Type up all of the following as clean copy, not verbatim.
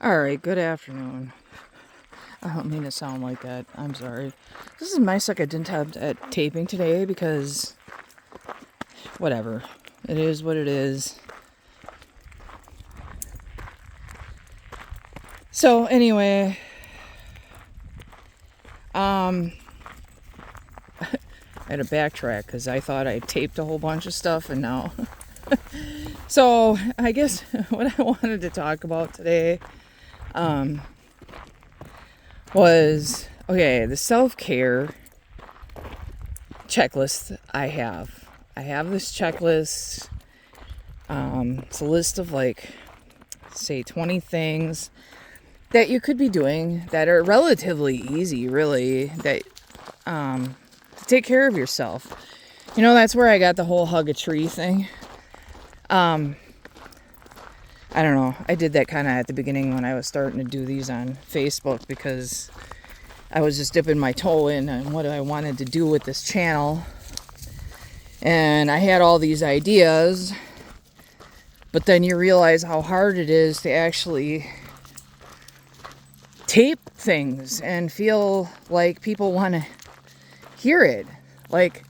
Alright, good afternoon. I don't mean to sound like that. I'm sorry. This is my second attempt at taping today because whatever. It is what it is. So anyway, I had to backtrack because I thought I taped a whole bunch of stuff and now. So I guess what I wanted to talk about today was, okay, the self-care checklist I have. I have this checklist. It's a list of say 20 things that you could be doing that are relatively easy, really, that to take care of yourself. You know, that's where I got the whole hug a tree thing. I don't know. I did that kind of at the beginning when I was starting to do these on Facebook because I was just dipping my toe in on what I wanted to do with this channel. And I had all these ideas, but then you realize how hard it is to actually tape things and feel like people want to hear it. Like,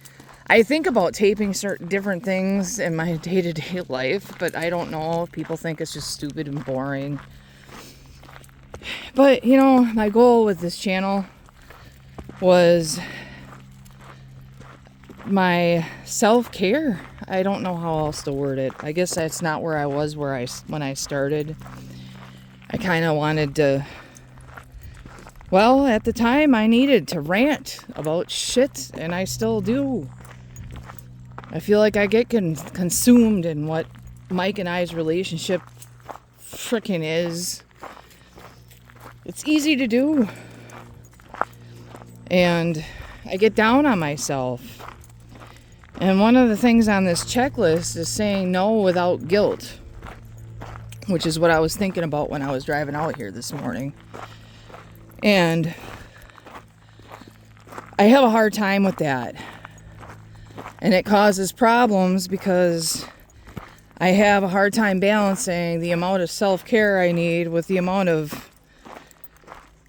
I think about taping certain different things in my day-to-day life, but I don't know if people think it's just stupid and boring. But, you know, my goal with this channel was my self-care. I don't know how else to word it. I guess that's not where I was when I started. I kind of wanted to, well, at the time I needed to rant about shit, and I still do. I feel like I get consumed in what Mike and I's relationship frickin' is. It's easy to do. And I get down on myself. And one of the things on this checklist is saying no without guilt, which is what I was thinking about when I was driving out here this morning. And I have a hard time with that. And it causes problems because I have a hard time balancing the amount of self-care I need with the amount of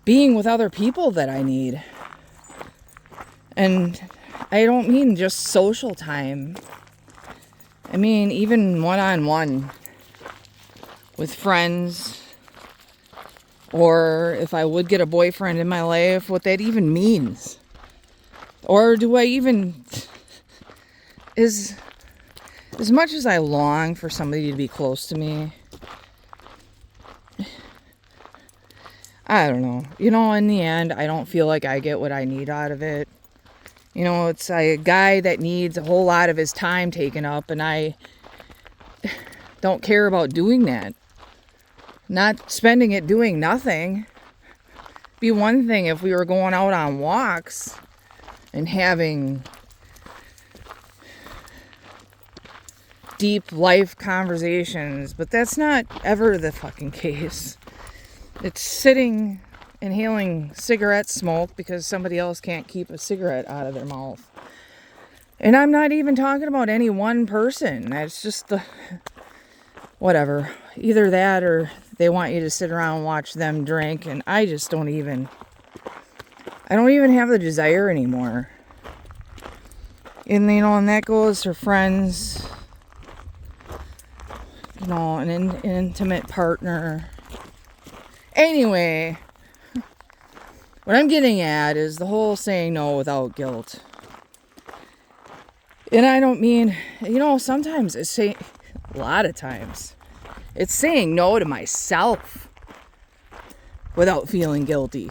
being with other people that I need. And I don't mean just social time. I mean even one-on-one with friends. Or if I would get a boyfriend in my life, what that even means. Or do I even... As much as I long for somebody to be close to me, I don't know. You know, in the end, I don't feel like I get what I need out of it. You know, it's a guy that needs a whole lot of his time taken up, and I don't care about doing that. Not spending it doing nothing. Be one thing if we were going out on walks and having deep life conversations, but that's not ever the fucking case. It's sitting, inhaling cigarette smoke because somebody else can't keep a cigarette out of their mouth. And I'm not even talking about any one person. That's just the whatever. Either that or they want you to sit around and watch them drink, and I don't even have the desire anymore. And you know, and that goes for friends. You know, an intimate partner. Anyway, what I'm getting at is the whole saying no without guilt. And I don't mean, you know, sometimes a lot of times, it's saying no to myself without feeling guilty.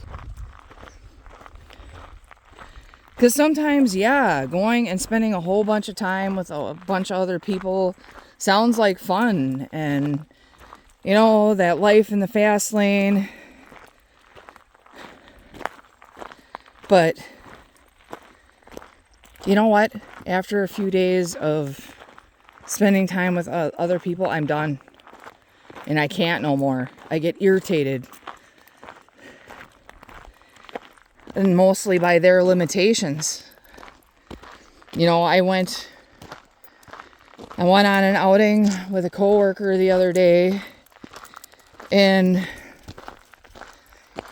Because sometimes, yeah, going and spending a whole bunch of time with a bunch of other people sounds like fun, and you know, that life in the fast lane. But you know what? After a few days of spending time with other people, I'm done. And I can't no more. I get irritated. And mostly by their limitations. You know, I went on an outing with a coworker the other day, and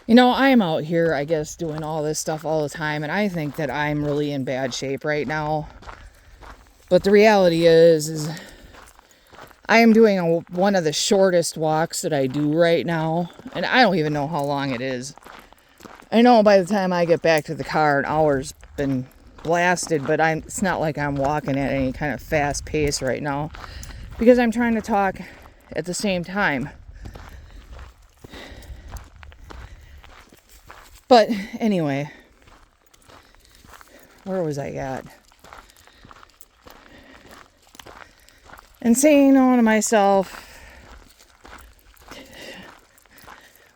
You know, I'm out here, I guess, doing all this stuff all the time, and I think that I'm really in bad shape right now. But the reality is I am doing one of the shortest walks that I do right now, and I don't even know how long it is. I know by the time I get back to the car, an hour's been blasted, but it's not like I'm walking at any kind of fast pace right now because I'm trying to talk at the same time. But anyway, where was I at? And saying to myself,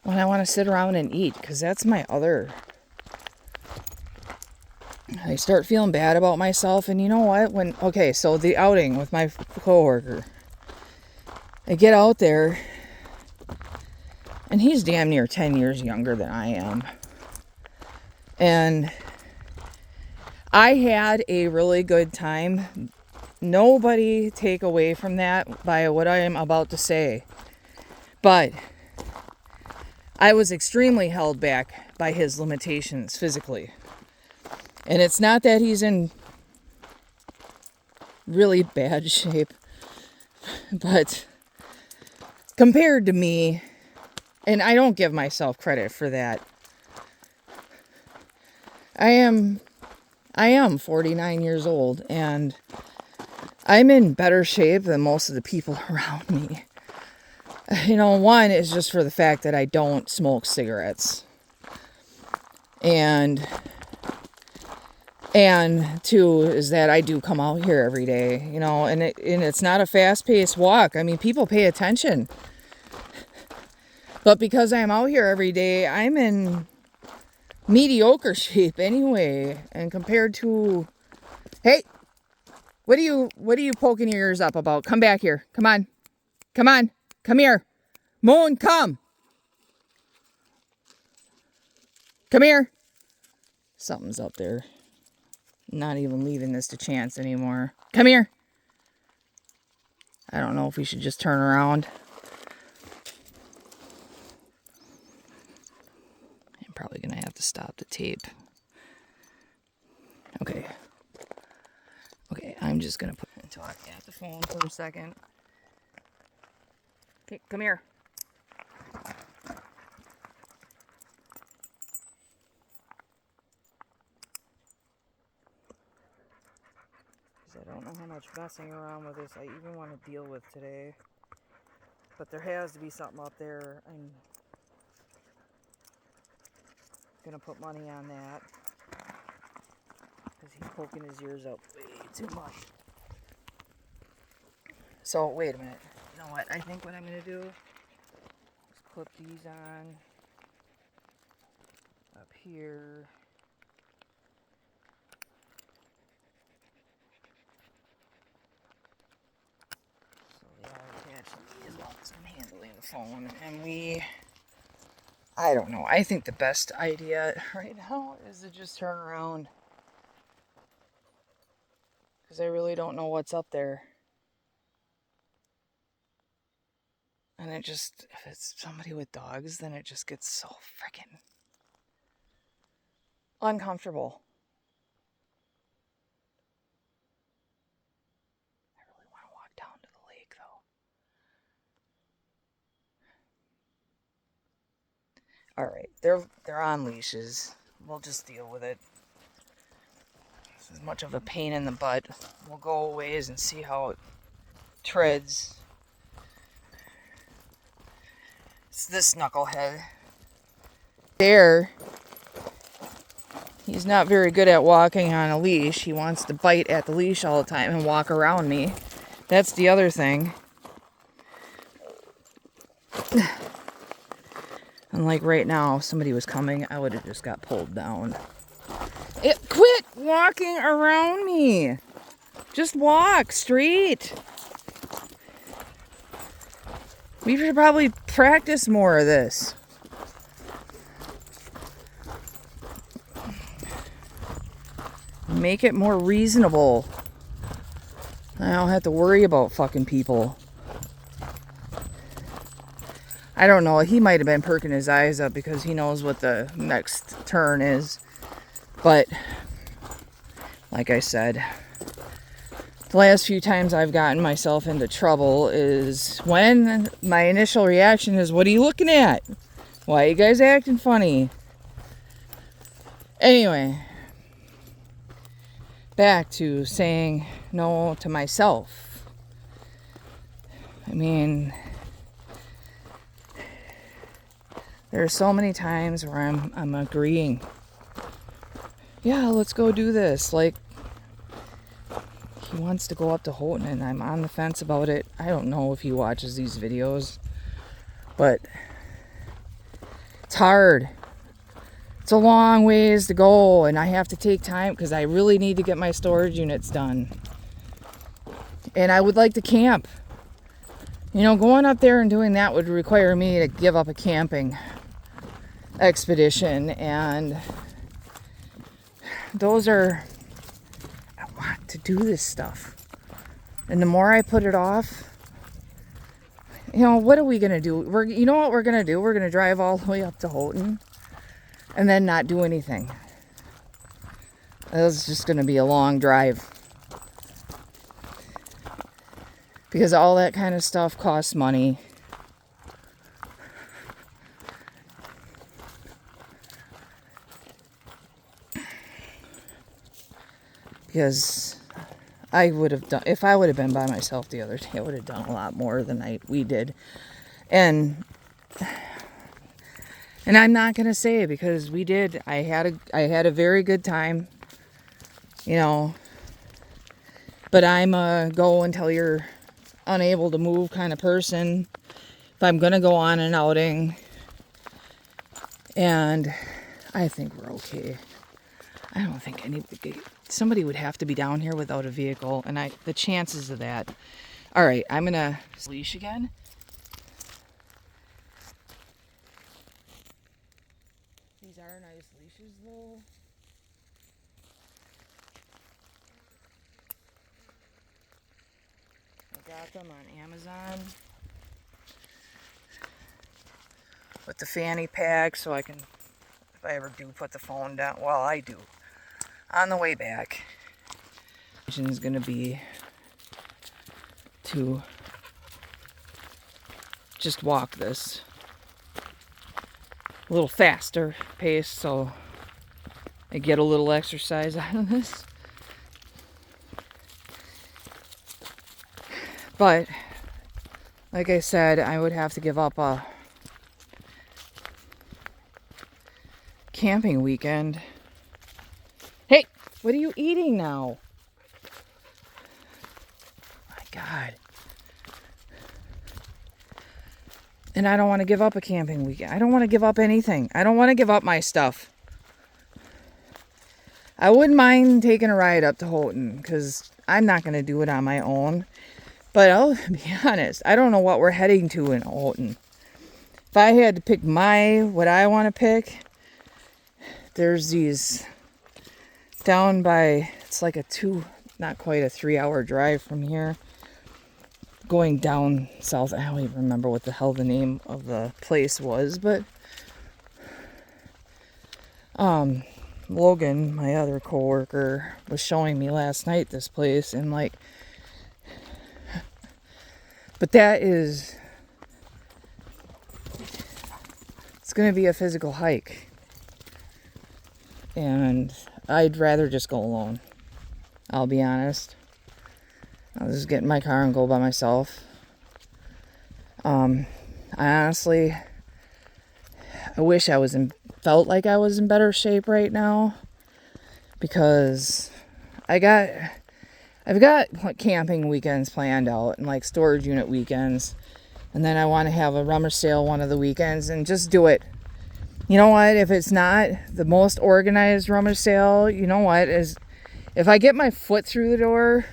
when I want to sit around and eat, because that's my other. I start feeling bad about myself, and you know what? So the outing with my coworker, I get out there, and he's damn near 10 years younger than I am. And I had a really good time. Nobody take away from that by what I am about to say. But I was extremely held back by his limitations physically. And it's not that he's in really bad shape, but compared to me, and I don't give myself credit for that, I am 49 years old, and I'm in better shape than most of the people around me. You know, one is just for the fact that I don't smoke cigarettes. And two is that I do come out here every day, you know, and it's not a fast-paced walk. I mean, people pay attention. But because I'm out here every day, I'm in mediocre shape anyway. And compared to, hey, what are you poking your ears up about? Come back here. Come on. Come here. Moon, come. Come here. Something's up there. Not even leaving this to chance anymore. Come here. I don't know if we should just turn around. I'm probably going to have to stop the tape. Okay, I'm just going to put until I at the phone for a second. Okay, come here. I don't know how much messing around with this I even want to deal with today. But there has to be something up there. I'm going to put money on that. Because he's poking his ears up way too much. So, wait a minute. You know what? I think what I'm going to do is clip these on up here. As long as I'm handling the phone. And I don't know. I think the best idea right now is to just turn around. Because I really don't know what's up there. And if it's somebody with dogs, then it just gets so freaking uncomfortable. I really want to walk down to the lake, though. Alright, they're on leashes. We'll just deal with it. It's as much of a pain in the butt. We'll go a ways and see how it treads. It's this knucklehead. There. He's not very good at walking on a leash. He wants to bite at the leash all the time and walk around me. That's the other thing. And like right now, if somebody was coming, I would have just got pulled down. Quit walking around me. Just walk straight. We should probably practice more of this. Make it more reasonable. I don't have to worry about fucking people. I don't know. He might have been perking his eyes up because he knows what the next turn is. But, like I said, the last few times I've gotten myself into trouble is when my initial reaction is, what are you looking at? Why are you guys acting funny? Anyway, back to saying no to myself. I mean, there are so many times where I'm agreeing. Yeah, let's go do this. Like, he wants to go up to Houghton and I'm on the fence about it. I don't know if he watches these videos, but it's hard. It's a long ways to go and I have to take time because I really need to get my storage units done. And I would like to camp. You know, going up there and doing that would require me to give up a camping expedition, and those are, I want to do this stuff. And the more I put it off, you know, what are we going to do? You know what we're going to do? We're going to drive all the way up to Houghton and then not do anything. It's just going to be a long drive. Because all that kind of stuff costs money. Because I would have done, if I would have been by myself the other day, I would have done a lot more than we did. And I'm not going to say it because we did. I had a very good time, you know. But I'm a go until you're unable to move kind of person. If I'm going to go on an outing. And I think we're okay. I don't think somebody would have to be down here without a vehicle, and the chances of that. All right, I'm gonna leash again. These are nice leashes, though. I got them on Amazon with the fanny pack, so I can, if I ever do put the phone down, well, I do. On the way back, is going to be to just walk this a little faster pace so I get a little exercise out of this. But like I said, I would have to give up a camping weekend. Hey, what are you eating now? My God. And I don't want to give up a camping weekend. I don't want to give up anything. I don't want to give up my stuff. I wouldn't mind taking a ride up to Houghton because I'm not going to do it on my own. But I'll be honest, I don't know what we're heading to in Houghton. If I had to pick what I want to pick, there's these down by, it's like not quite a 3-hour drive from here, going down south. I don't even remember what the hell the name of the place was, but Logan, my other coworker, was showing me last night this place, and but it's gonna be a physical hike, and I'd rather just go alone. I'll be honest. I'll just get in my car and go by myself. I honestly, I wish felt like I was in better shape right now, because I've got camping weekends planned out and storage unit weekends, and then I want to have a rummage sale one of the weekends and just do it. You know what? If it's not the most organized rummage sale, you know what? If I get my foot through the door,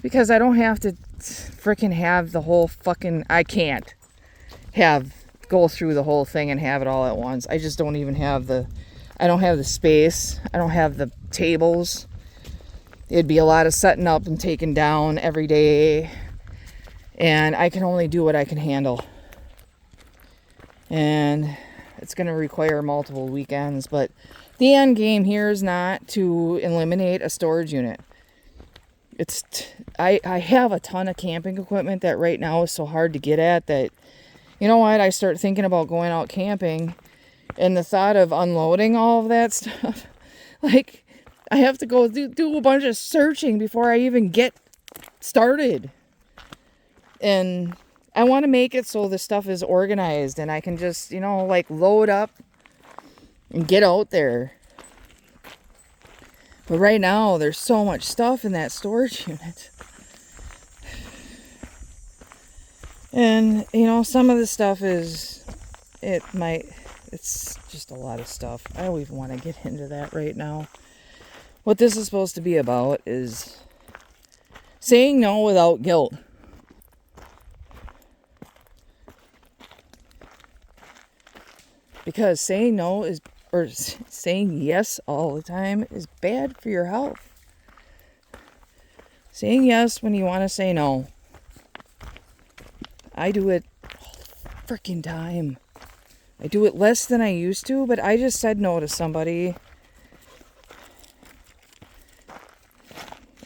because I don't have to freaking have the whole I can't go through the whole thing and have it all at once. I just don't even have I don't have the space. I don't have the tables. It'd be a lot of setting up and taking down every day. And I can only do what I can handle. And it's going to require multiple weekends, but the end game here is not to eliminate a storage unit. I have a ton of camping equipment that right now is so hard to get at that, you know what, I start thinking about going out camping, and the thought of unloading all of that stuff, like, I have to go do a bunch of searching before I even get started. And I want to make it so the stuff is organized and I can just, like, load up and get out there. But right now, there's so much stuff in that storage unit. And, some of the stuff it's just a lot of stuff. I don't even want to get into that right now. What this is supposed to be about is saying no without guilt. Because saying no or saying yes all the time is bad for your health. Saying yes when you want to say no. I do it all the freaking time. I do it less than I used to, but I just said no to somebody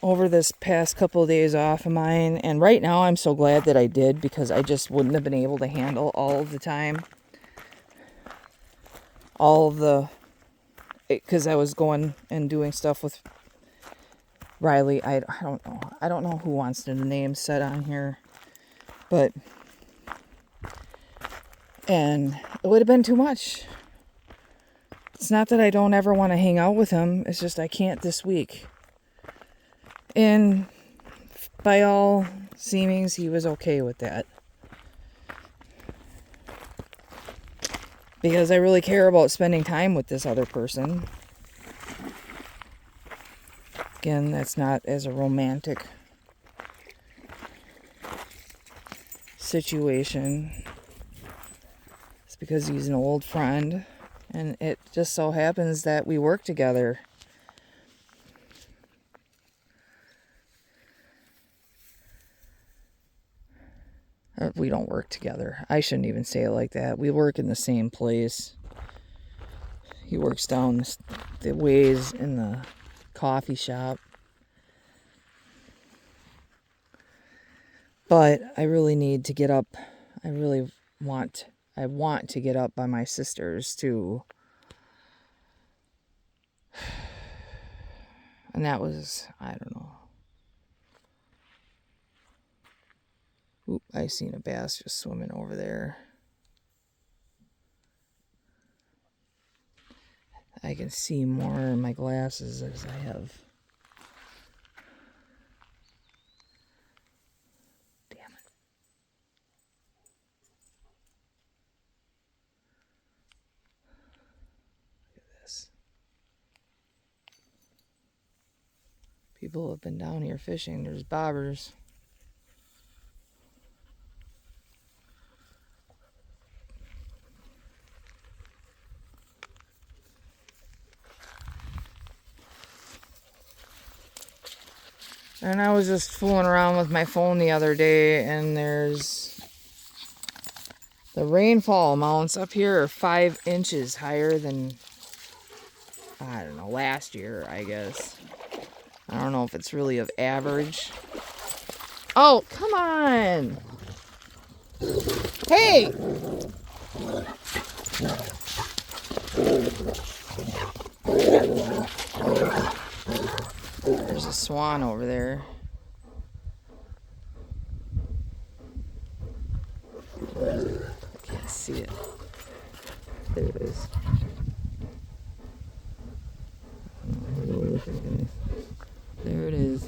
over this past couple of days off of mine. And right now I'm so glad that I did, because I just wouldn't have been able to handle all of the time. Because I was going and doing stuff with Riley. I don't know. I don't know who wants the name set on here. And it would have been too much. It's not that I don't ever want to hang out with him. It's just I can't this week. And by all seemings, he was okay with that. Because I really care about spending time with this other person. Again, that's not as a romantic situation. It's because he's an old friend. And it just so happens that we work together. We don't work together. I shouldn't even say it like that. We work in the same place. He works down the ways in the coffee shop. But I really need to get up. I want to get up by my sisters too. And that was, I don't know. Oop, I seen a bass just swimming over there. I can see more in my glasses as I have. Damn it. Look at this. People have been down here fishing. There's bobbers. And I was just fooling around with my phone the other day, and there's the rainfall amounts up here are 5 inches higher than, I don't know, last year, I guess. I don't know if it's really of average. Oh, come on! Hey! There's a swan over there. I can't see it. There it is. There it is.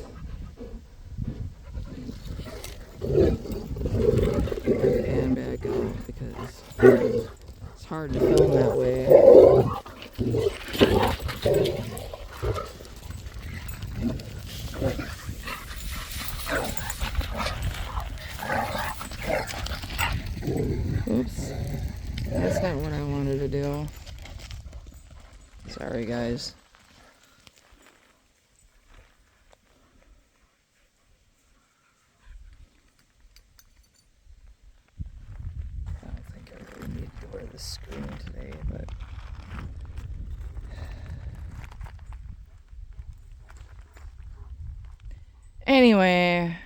And back up because it's hard to film that way. Oops. That's not what I wanted to do. Sorry, guys. I don't think I really need to wear the screen today, but anyway,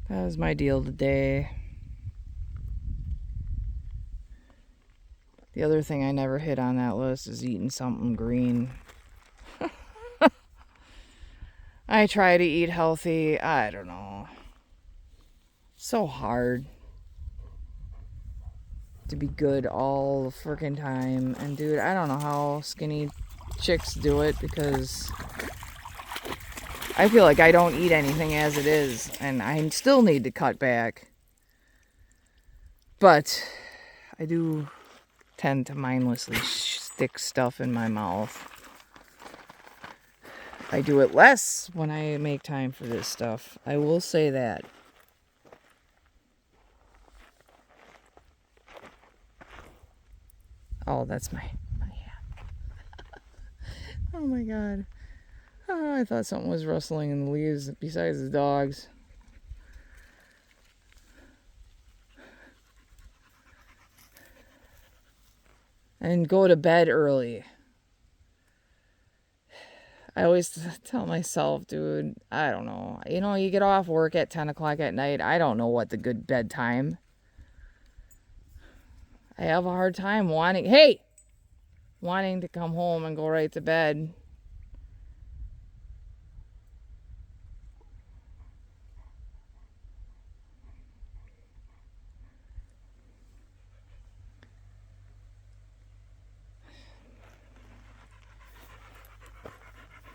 that was my deal today. The other thing I never hit on that list is eating something green. I try to eat healthy. I don't know. So hard to be good all the freaking time. And dude, I don't know how skinny chicks do it, because I feel like I don't eat anything as it is, and I still need to cut back. But I do tend to mindlessly stick stuff in my mouth. I do it less when I make time for this stuff. I will say that. Oh, that's my hat. Oh my god. Oh, I thought something was rustling in the leaves besides the dogs. And go to bed early. I always tell myself, dude, I don't know. You know, you get off work at 10 o'clock at night. I don't know what the good bedtime. I have a hard time wanting to come home and go right to bed.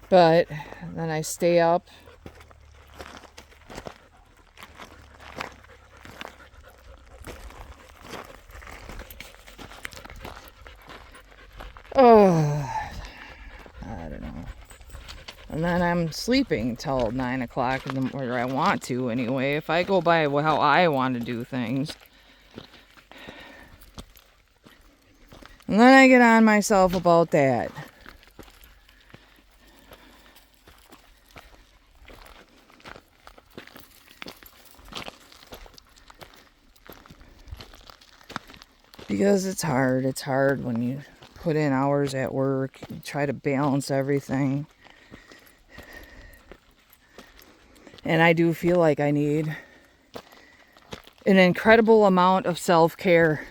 But then I stay up. Oh, I don't know. And then I'm sleeping till 9 o'clock in the morning, or I want to anyway, if I go by how I want to do things. And then I get on myself about that. Because it's hard. It's hard when you put in hours at work, you try to balance everything. And I do feel like I need an incredible amount of self-care.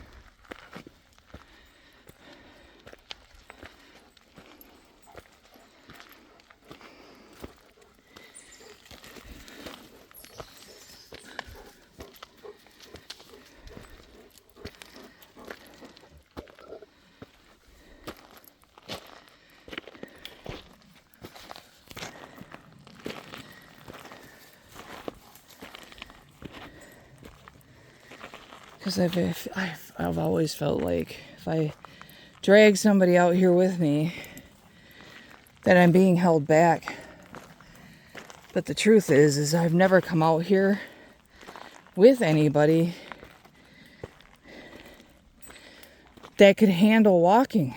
Because I've always felt like if I drag somebody out here with me, that I'm being held back. But the truth is I've never come out here with anybody that could handle walking.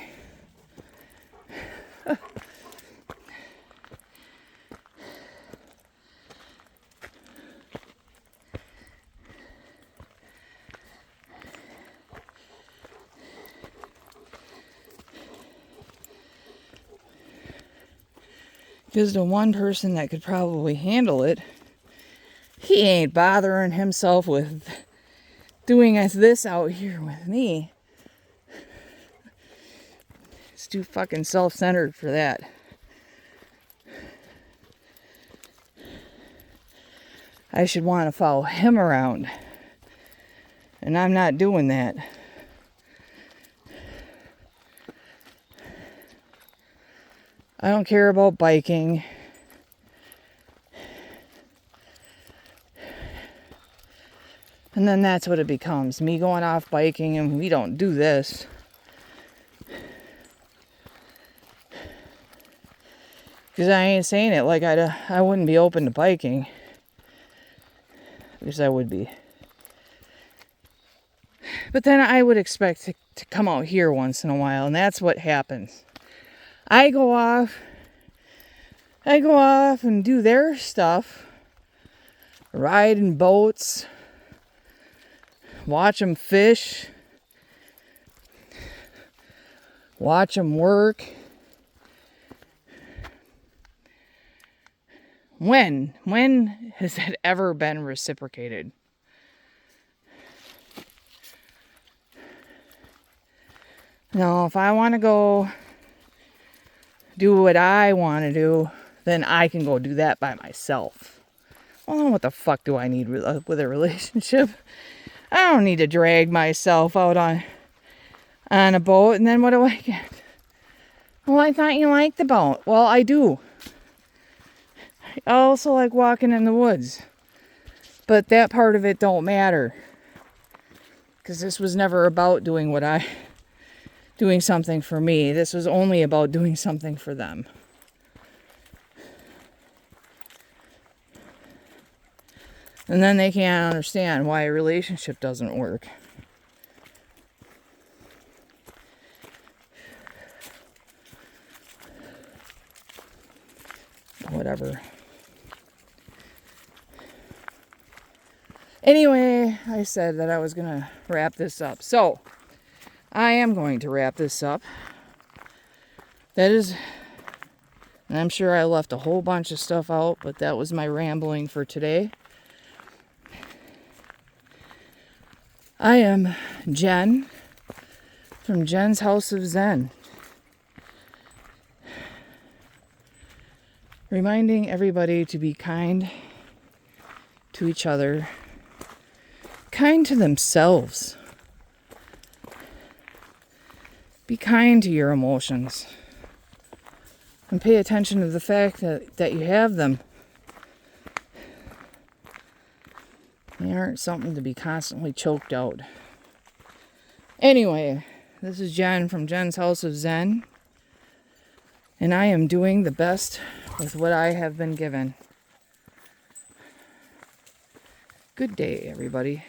Because the one person that could probably handle it, he ain't bothering himself with doing this out here with me. It's too fucking self-centered for that. I should want to follow him around. And I'm not doing that. I don't care about biking. And then that's what it becomes. Me going off biking, and we don't do this. Because I ain't saying it like I wouldn't be open to biking. Because I would be. But then I would expect to come out here once in a while, and that's what happens. I go off and do their stuff, ride in boats, watch them fish, watch them work. When has that ever been reciprocated? No, if I want to go do what I want to do, then I can go do that by myself. Well, what the fuck do I need with a relationship? I don't need to drag myself out on a boat, and then what do I get? Well, I thought you liked the boat. Well, I do. I also like walking in the woods. But that part of it don't matter. Because this was never about doing something for me. This was only about doing something for them. And then they can't understand why a relationship doesn't work. Whatever. Anyway, I said that I was going to wrap this up. So, I am going to wrap this up. And I'm sure I left a whole bunch of stuff out, but that was my rambling for today. I am Jen from Jen's House of Zen. Reminding everybody to be kind to each other, kind to themselves. Be kind to your emotions. And pay attention to the fact that you have them. They aren't something to be constantly choked out. Anyway, this is Jen from Jen's House of Zen. And I am doing the best with what I have been given. Good day, everybody.